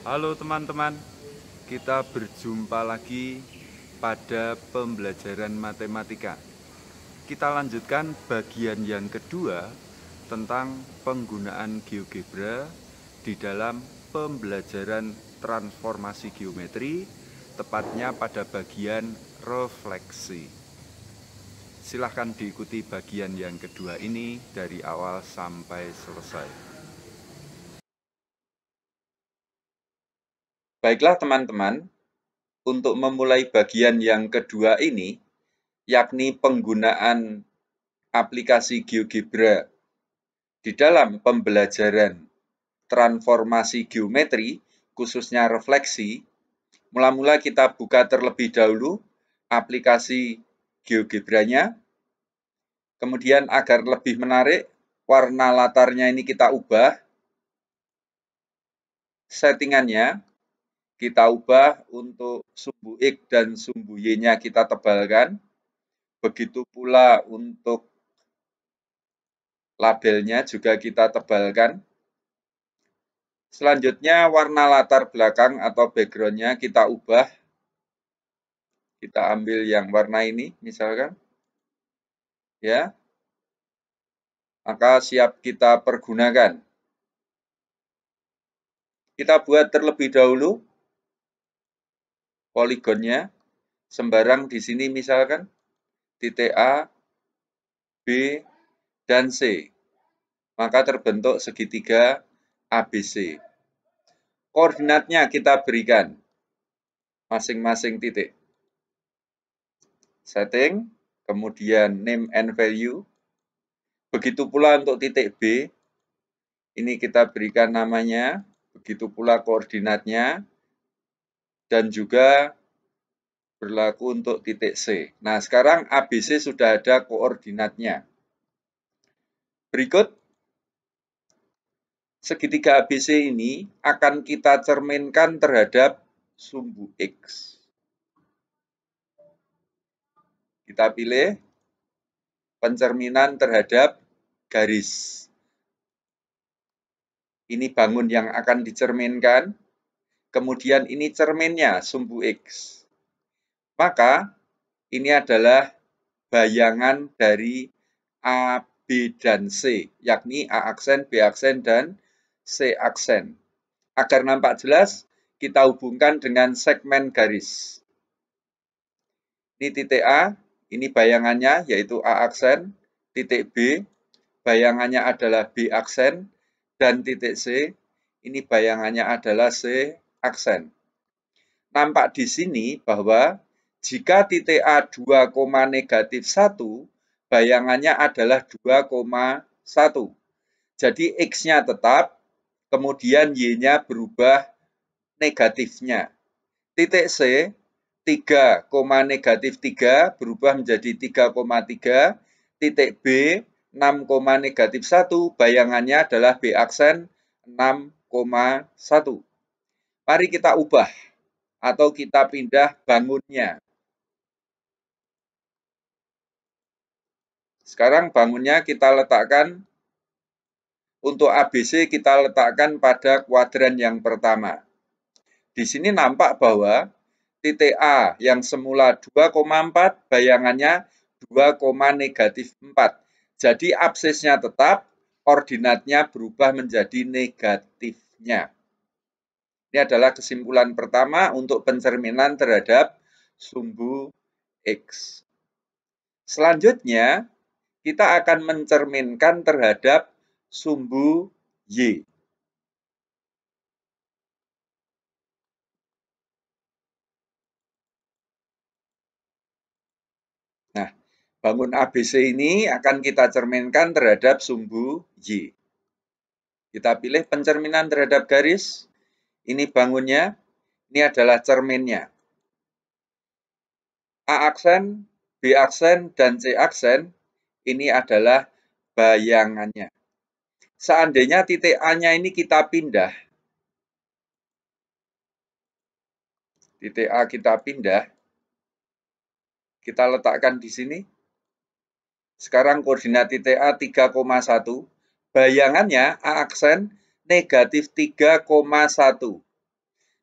Halo teman-teman, kita berjumpa lagi pada pembelajaran matematika. Kita lanjutkan bagian yang kedua tentang penggunaan GeoGebra di dalam pembelajaran transformasi geometri, tepatnya pada bagian refleksi. Silahkan diikuti bagian yang kedua ini dari awal sampai selesai. Baiklah teman-teman, untuk memulai bagian yang kedua ini, yakni penggunaan aplikasi GeoGebra di dalam pembelajaran transformasi geometri, khususnya refleksi. Mula-mula kita buka terlebih dahulu aplikasi GeoGebra-nya. Kemudian agar lebih menarik, warna latarnya ini kita ubah. Settingannya kita ubah untuk sumbu X dan sumbu Y-nya kita tebalkan. Begitu pula untuk labelnya juga kita tebalkan. Selanjutnya warna latar belakang atau background-nya kita ubah. Kita ambil yang warna ini misalkan. Ya. Maka siap kita pergunakan. Kita buat terlebih dahulu poligonnya. Sembarang di sini misalkan titik A, B, dan C. Maka terbentuk segitiga ABC. Koordinatnya kita berikan masing-masing titik. Setting, kemudian name and value. Begitu pula untuk titik B, ini kita berikan namanya, begitu pula koordinatnya, dan juga berlaku untuk titik C. Nah, sekarang ABC sudah ada koordinatnya. Berikut, segitiga ABC ini akan kita cerminkan terhadap sumbu X. Kita pilih pencerminan terhadap garis. Ini bangun yang akan dicerminkan. Kemudian ini cerminnya, sumbu X. Maka ini adalah bayangan dari A, B, dan C, yakni A aksen, B aksen, dan C aksen. Agar nampak jelas, kita hubungkan dengan segmen garis. Ini titik A, ini bayangannya yaitu A aksen, titik B, bayangannya adalah B aksen, dan titik C, ini bayangannya adalah C aksen. Nampak di sini bahwa jika titik A 2, -1, bayangannya adalah 2,1. Jadi X-nya tetap, kemudian Y-nya berubah negatifnya. Titik C, 3, -3 berubah menjadi 3,3. Titik B, 6, -1, bayangannya adalah B aksen 6,1. Mari kita ubah atau kita pindah bangunnya. Sekarang bangunnya kita letakkan, untuk ABC kita letakkan pada kuadran yang pertama. Di sini nampak bahwa titik A yang semula 2,4, bayangannya 2,-4. Jadi absisnya tetap, ordinatnya berubah menjadi negatifnya. Ini adalah kesimpulan pertama untuk pencerminan terhadap sumbu X. Selanjutnya, kita akan mencerminkan terhadap sumbu Y. Nah, bangun ABC ini akan kita cerminkan terhadap sumbu Y. Kita pilih pencerminan terhadap garis. Ini bangunnya, ini adalah cerminnya. A aksen, B aksen, dan C aksen, ini adalah bayangannya. Seandainya titik A-nya ini kita pindah, titik A kita pindah, kita letakkan di sini. Sekarang koordinat titik A 3,1. Bayangannya A aksen negatif 3,1.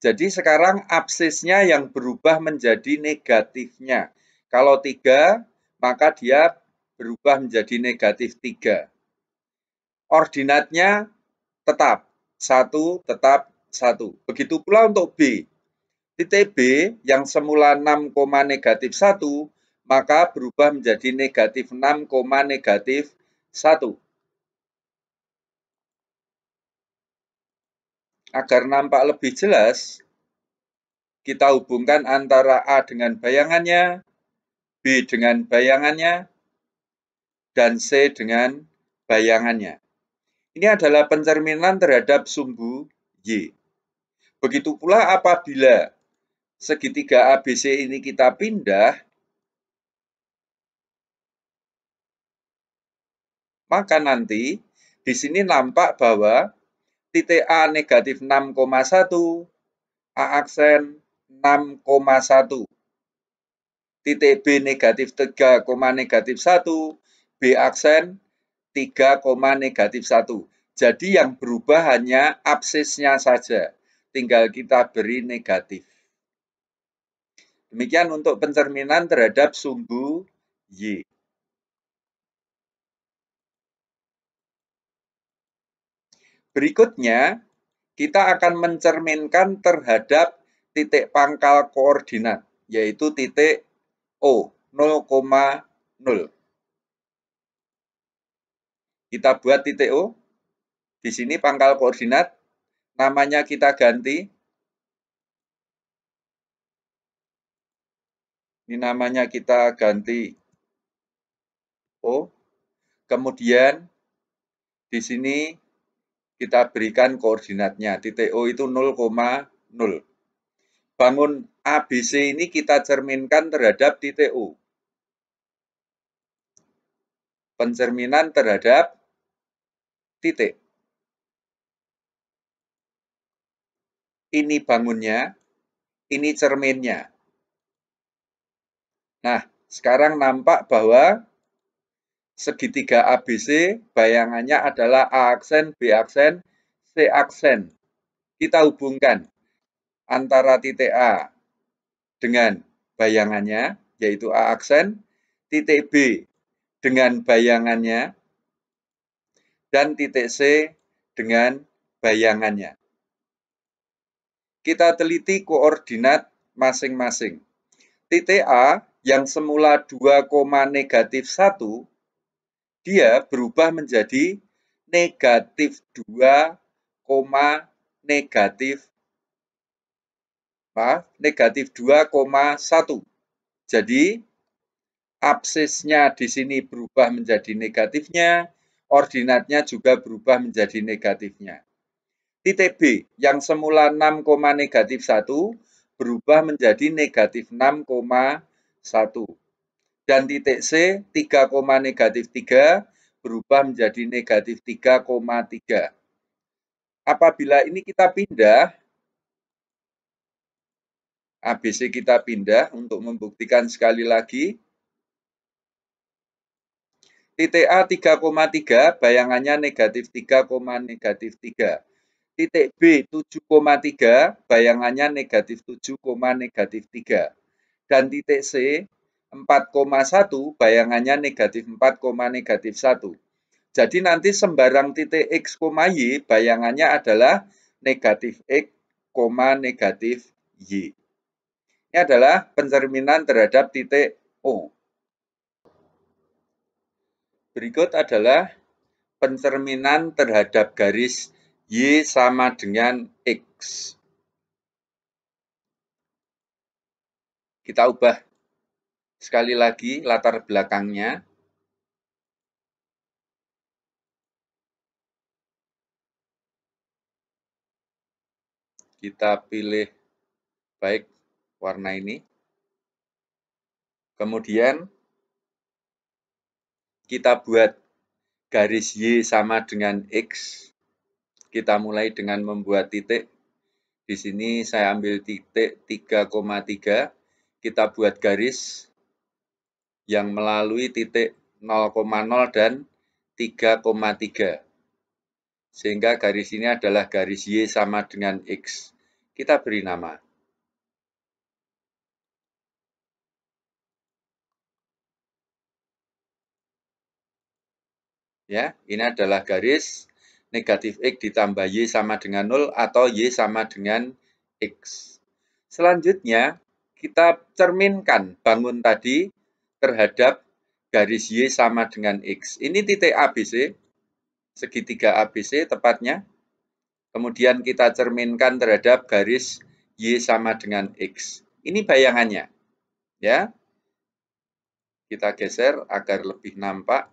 Jadi sekarang absisnya yang berubah menjadi negatifnya. Kalau 3, maka dia berubah menjadi negatif 3. Ordinatnya tetap 1, tetap 1. Begitu pula untuk B. Titik B yang semula 6, negatif 1, maka berubah menjadi negatif 6, negatif 1. Agar nampak lebih jelas, kita hubungkan antara A dengan bayangannya, B dengan bayangannya, dan C dengan bayangannya. Ini adalah pencerminan terhadap sumbu Y. Begitu pula apabila segitiga ABC ini kita pindah, maka nanti di sini nampak bahwa titik A negatif 6,1, A aksen 6,1. Titik B negatif 3, negatif 1, B aksen 3, negatif 1. Jadi yang berubah hanya absisnya saja. Tinggal kita beri negatif. Demikian untuk pencerminan terhadap sumbu Y. Berikutnya, kita akan mencerminkan terhadap titik pangkal koordinat, yaitu titik O, 0,0. Kita buat titik O. Di sini pangkal koordinat, namanya kita ganti. Ini namanya kita ganti O. Kemudian di sini kita berikan koordinatnya. Titik O itu 0,0. Bangun ABC ini kita cerminkan terhadap titik O. Pencerminan terhadap titik. Ini bangunnya, ini cerminnya. Nah, sekarang nampak bahwa segitiga ABC bayangannya adalah A aksen, B aksen, C aksen. Kita hubungkan antara titik A dengan bayangannya, yaitu A aksen, titik B dengan bayangannya, dan titik C dengan bayangannya. Kita teliti koordinat masing-masing. Titik A yang semula 2, negatif 1, dia berubah menjadi negatif 2, negatif 2,1. Jadi, absisnya di sini berubah menjadi negatifnya, ordinatnya juga berubah menjadi negatifnya. Titik B yang semula 6, negatif 1 berubah menjadi negatif 6,1. Dan titik C 3, negatif 3 berubah menjadi negatif 3,3. Apabila ini kita pindah, ABC kita pindah untuk membuktikan sekali lagi. Titik A 3,3 bayangannya negatif 3, negatif 3. Titik B 7,3 bayangannya negatif 7, negatif 3. Dan titik C 4,1 bayangannya negatif 4, negatif 1. Jadi nanti sembarang titik X, Y bayangannya adalah negatif X, negatif Y. Ini adalah pencerminan terhadap titik O. Berikut adalah pencerminan terhadap garis Y sama dengan X. Kita ubah sekali lagi latar belakangnya. Kita pilih baik warna ini. Kemudian kita buat garis Y sama dengan X. Kita mulai dengan membuat titik. Di sini saya ambil titik 3,3. Kita buat garis yang melalui titik 0,0 dan 3,3. Sehingga garis ini adalah garis Y sama dengan X. kita beri nama. Ya, ini adalah garis negatif X ditambah Y sama dengan 0 atau Y sama dengan X. Selanjutnya, kita cerminkan bangun tadi terhadap garis Y sama dengan X. Ini titik ABC, segitiga ABC tepatnya. Kemudian kita cerminkan terhadap garis Y sama dengan X. Ini bayangannya. Ya, kita geser agar lebih nampak.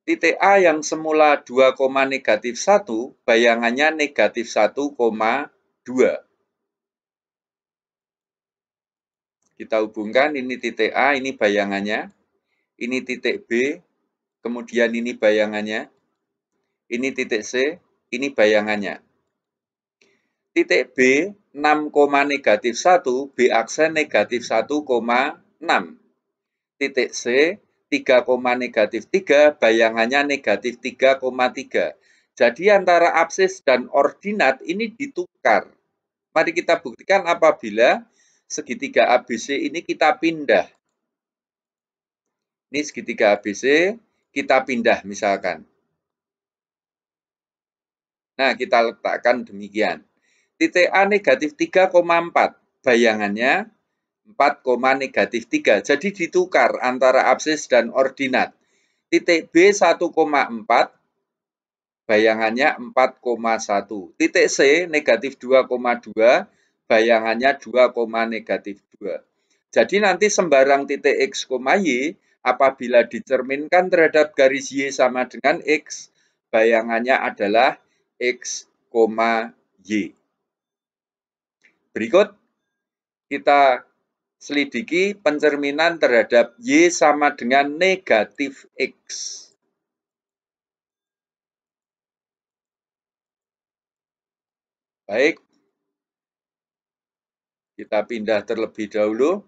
Titik A yang semula 2, negatif 1, bayangannya negatif 1,2. Kita hubungkan, ini titik A, ini bayangannya. Ini titik B, kemudian ini bayangannya. Ini titik C, ini bayangannya. Titik B, 6, negatif 1, B aksen negatif 1,6. Titik C, 3, negatif 3, bayangannya negatif 3,3. Jadi antara absis dan ordinat ini ditukar. Mari kita buktikan apabila segitiga ABC ini kita pindah. Ini segitiga ABC, kita pindah misalkan. Nah, kita letakkan demikian. Titik A negatif 3,4, bayangannya 4, negatif 3. Jadi ditukar antara absis dan ordinat. Titik B 1,4, bayangannya 4,1. Titik C negatif 2,2, bayangannya 2, negatif 2. Jadi nanti sembarang titik X, Y apabila dicerminkan terhadap garis Y sama dengan X, bayangannya adalah X, Y. Berikut kita selidiki pencerminan terhadap Y sama dengan negatif X. Baik, kita pindah terlebih dahulu.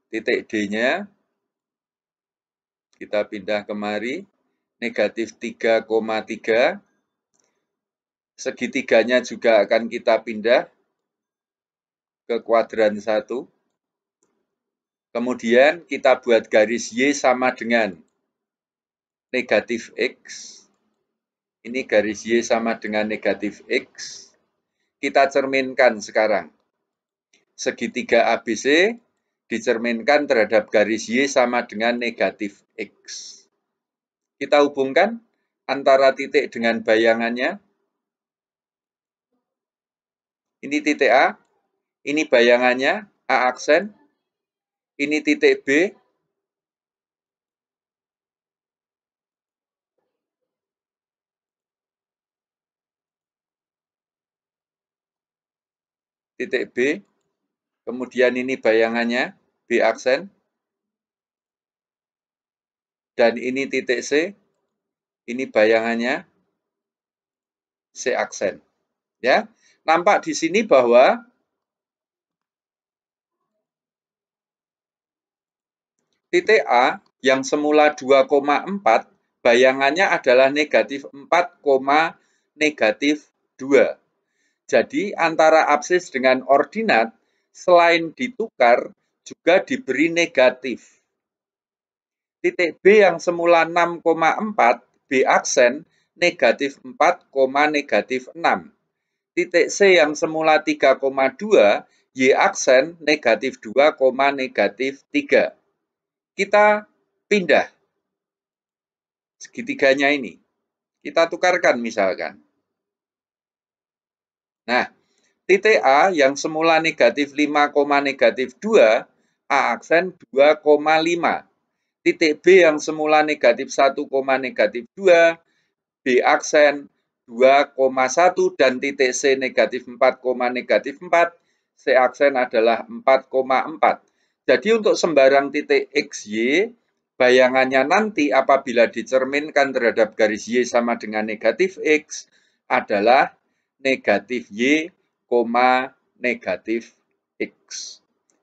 Titik D-nya, kita pindah kemari, negatif 3,3. Segitiganya juga akan kita pindah ke kuadran 1. Kemudian kita buat garis Y sama dengan negatif X. Ini garis Y sama dengan negatif X. Kita cerminkan sekarang. Segitiga ABC dicerminkan terhadap garis Y sama dengan negatif X. Kita hubungkan antara titik dengan bayangannya. Ini titik A, ini bayangannya, A aksen. Ini titik B. Titik B. Kemudian ini bayangannya, B aksen. Dan ini titik C. Ini bayangannya, C aksen. Ya, nampak di sini bahwa titik A yang semula 2,4, bayangannya adalah negatif 4, negatif 2. Jadi antara absis dengan ordinat, selain ditukar, juga diberi negatif. Titik B yang semula 6,4, B aksen, negatif 4, negatif 6. Titik C yang semula 3,2, Y aksen, negatif 2, negatif 3. Kita pindah segitiganya ini. Kita tukarkan misalkan. Nah, titik A yang semula negatif 5, negatif 2, A aksen 2,5. Titik B yang semula negatif 1, negatif 2, B aksen 2,1 dan titik C negatif 4, negatif 4, C aksen adalah 4,4. Jadi untuk sembarang titik X, Y, bayangannya nanti apabila dicerminkan terhadap garis Y sama dengan negatif X adalah negatif Y, negatif X.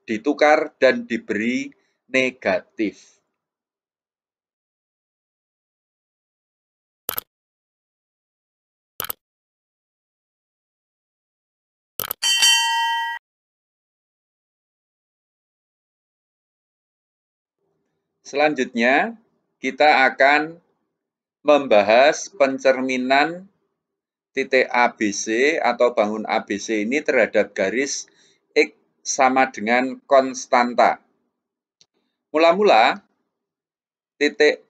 Ditukar dan diberi negatif. Selanjutnya, kita akan membahas pencerminan titik ABC atau bangun ABC ini terhadap garis X sama dengan konstanta. Mula-mula, titik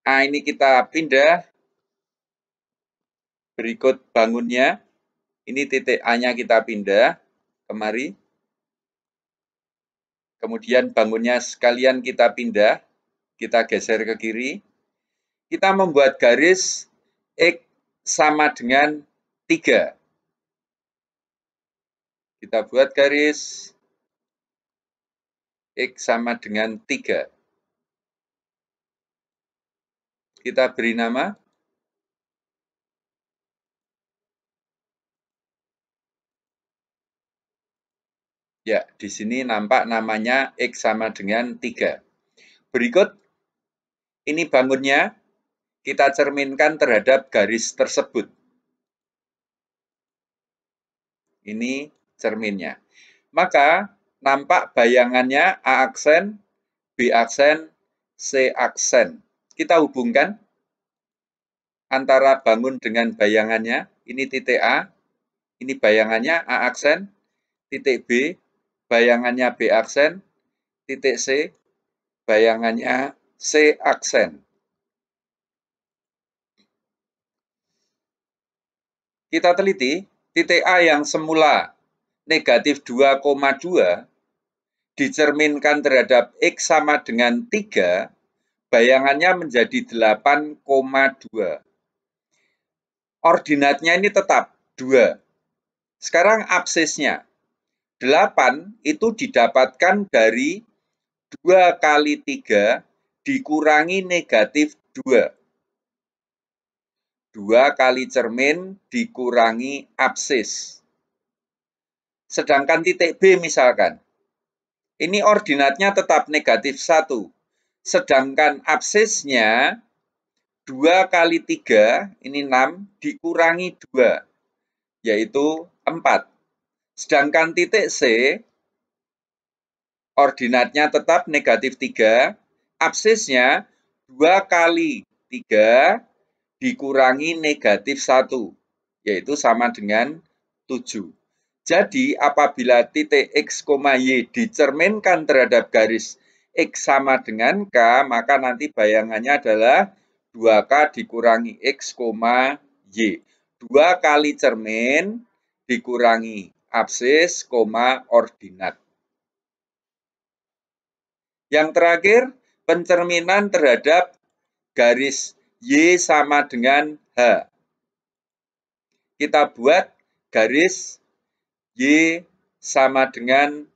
A ini kita pindah, berikut bangunnya, ini titik A-nya kita pindah, kemari. Kemudian bangunnya sekalian kita pindah, kita geser ke kiri. Kita membuat garis X sama dengan 3. Kita buat garis X sama dengan 3. Kita beri nama. Ya, di sini nampak namanya X sama dengan 3. Berikut, ini bangunnya, kita cerminkan terhadap garis tersebut. Ini cerminnya. Maka, nampak bayangannya A aksen, B aksen, C aksen. Kita hubungkan antara bangun dengan bayangannya. Ini titik A, ini bayangannya A aksen, titik B, bayangannya B aksen, titik C, bayangannya C aksen. Kita teliti, titik A yang semula negatif 2,2 dicerminkan terhadap X sama dengan 3, bayangannya menjadi 8,2. Ordinatnya ini tetap 2. Sekarang absisnya. 8 itu didapatkan dari 2 kali 3 dikurangi negatif 2. 2 kali cermin dikurangi absis. Sedangkan titik B misalkan. Ini ordinatnya tetap negatif 1. Sedangkan absisnya 2 kali 3, ini 6, dikurangi 2, yaitu 4. Sedangkan titik C, ordinatnya tetap negatif 3, absisnya 2 kali 3 dikurangi negatif 1, yaitu sama dengan 7. Jadi, apabila titik X, Y dicerminkan terhadap garis X sama dengan K, maka nanti bayangannya adalah 2K dikurangi X, Y. 2 kali cermin dikurangi absis, ordinat. Yang terakhir, pencerminan terhadap garis Y sama dengan H. Kita buat garis Y sama dengan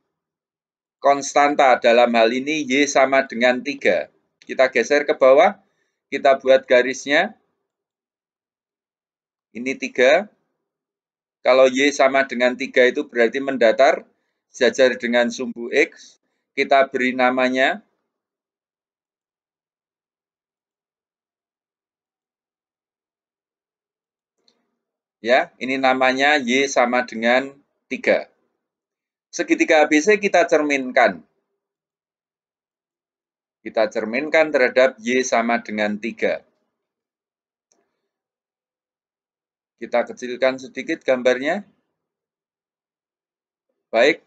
konstanta. Dalam hal ini Y sama dengan 3. Kita geser ke bawah, kita buat garisnya. Ini 3. Kalau Y sama dengan 3 itu berarti mendatar, sejajar dengan sumbu X. Kita beri namanya. Ya, ini namanya Y sama dengan 3. Segitiga ABC kita cerminkan. Kita cerminkan terhadap Y sama dengan 3. Kita kecilkan sedikit gambarnya. Baik,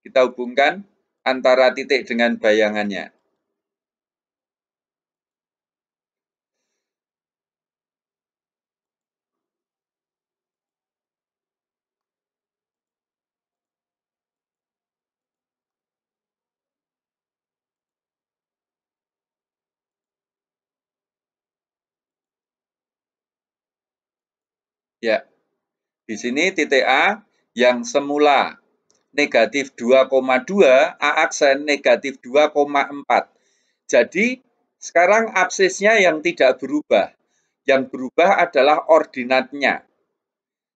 kita hubungkan antara titik dengan bayangannya. Ya, di sini titik A yang semula negatif 2,2, A aksen negatif 2,4. Jadi, sekarang absisnya yang tidak berubah. Yang berubah adalah ordinatnya.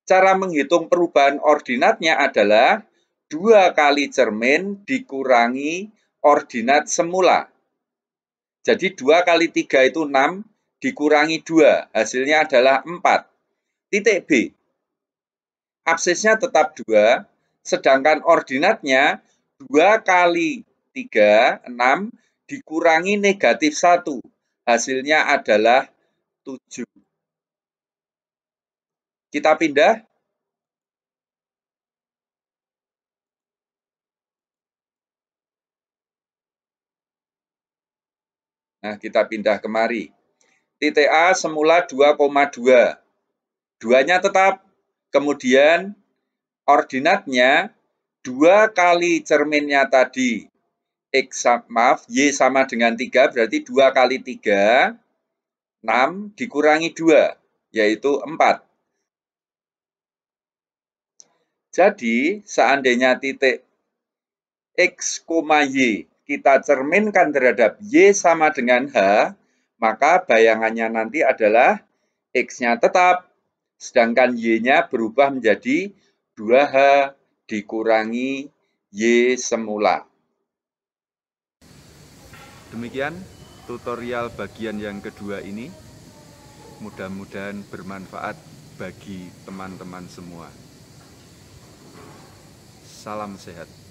Cara menghitung perubahan ordinatnya adalah 2 kali cermin dikurangi ordinat semula. Jadi 2 kali 3 itu 6, dikurangi 2, hasilnya adalah 4. Titik B. Absisnya tetap 2, sedangkan ordinatnya 2 kali 3, 6, dikurangi negatif 1. Hasilnya adalah 7. Kita pindah. Nah, kita pindah kemari. Titik A semula 2,2. 2-nya tetap. Kemudian ordinatnya 2 kali cerminnya tadi. Y sama dengan 3, berarti 2 kali 3, 6 dikurangi 2, yaitu 4. Jadi, seandainya titik X, Y kita cerminkan terhadap Y sama dengan H, maka bayangannya nanti adalah X-nya tetap, sedangkan Y-nya berubah menjadi 2H dikurangi Y semula. Demikian tutorial bagian yang kedua ini. Mudah-mudahan bermanfaat bagi teman-teman semua. Salam sehat.